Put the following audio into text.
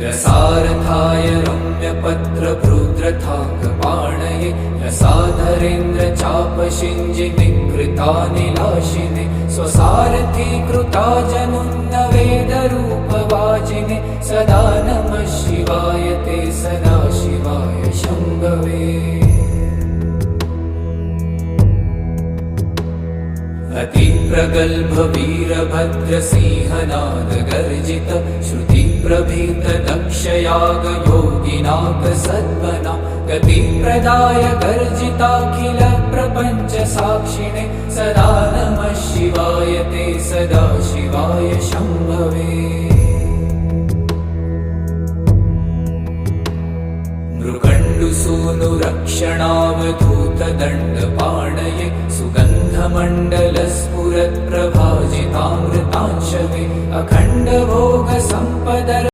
रसारथाय रम्यपत्रभृद्रथाङ्गपाणये रसाधरेन्द्र चापशिञ्जिनिकृतानिलाशिने स्वसारथीकृता जनुन्न वेदरूपवाचिने सदा नमः शिवाय ते सदा शिवाय शम्भवे। अतिप्रगल्भ वीरभद्रसिंहनाद गर्जित श्रुतिप्रभीत दक्षयाग योगिनाथ सद्मना गतिप्रदाय गर्जिताखिल प्रपञ्च साक्षिणे सदा नमः शिवाय ते सदा शिवाय शम्भवे। मृकण्डुसूनुरक्षणावधूतदण्डपाणये सुगन्धमण्डलस्फुरत्प्रभाजितामृतांशवे अखण्डभोगसम्पदर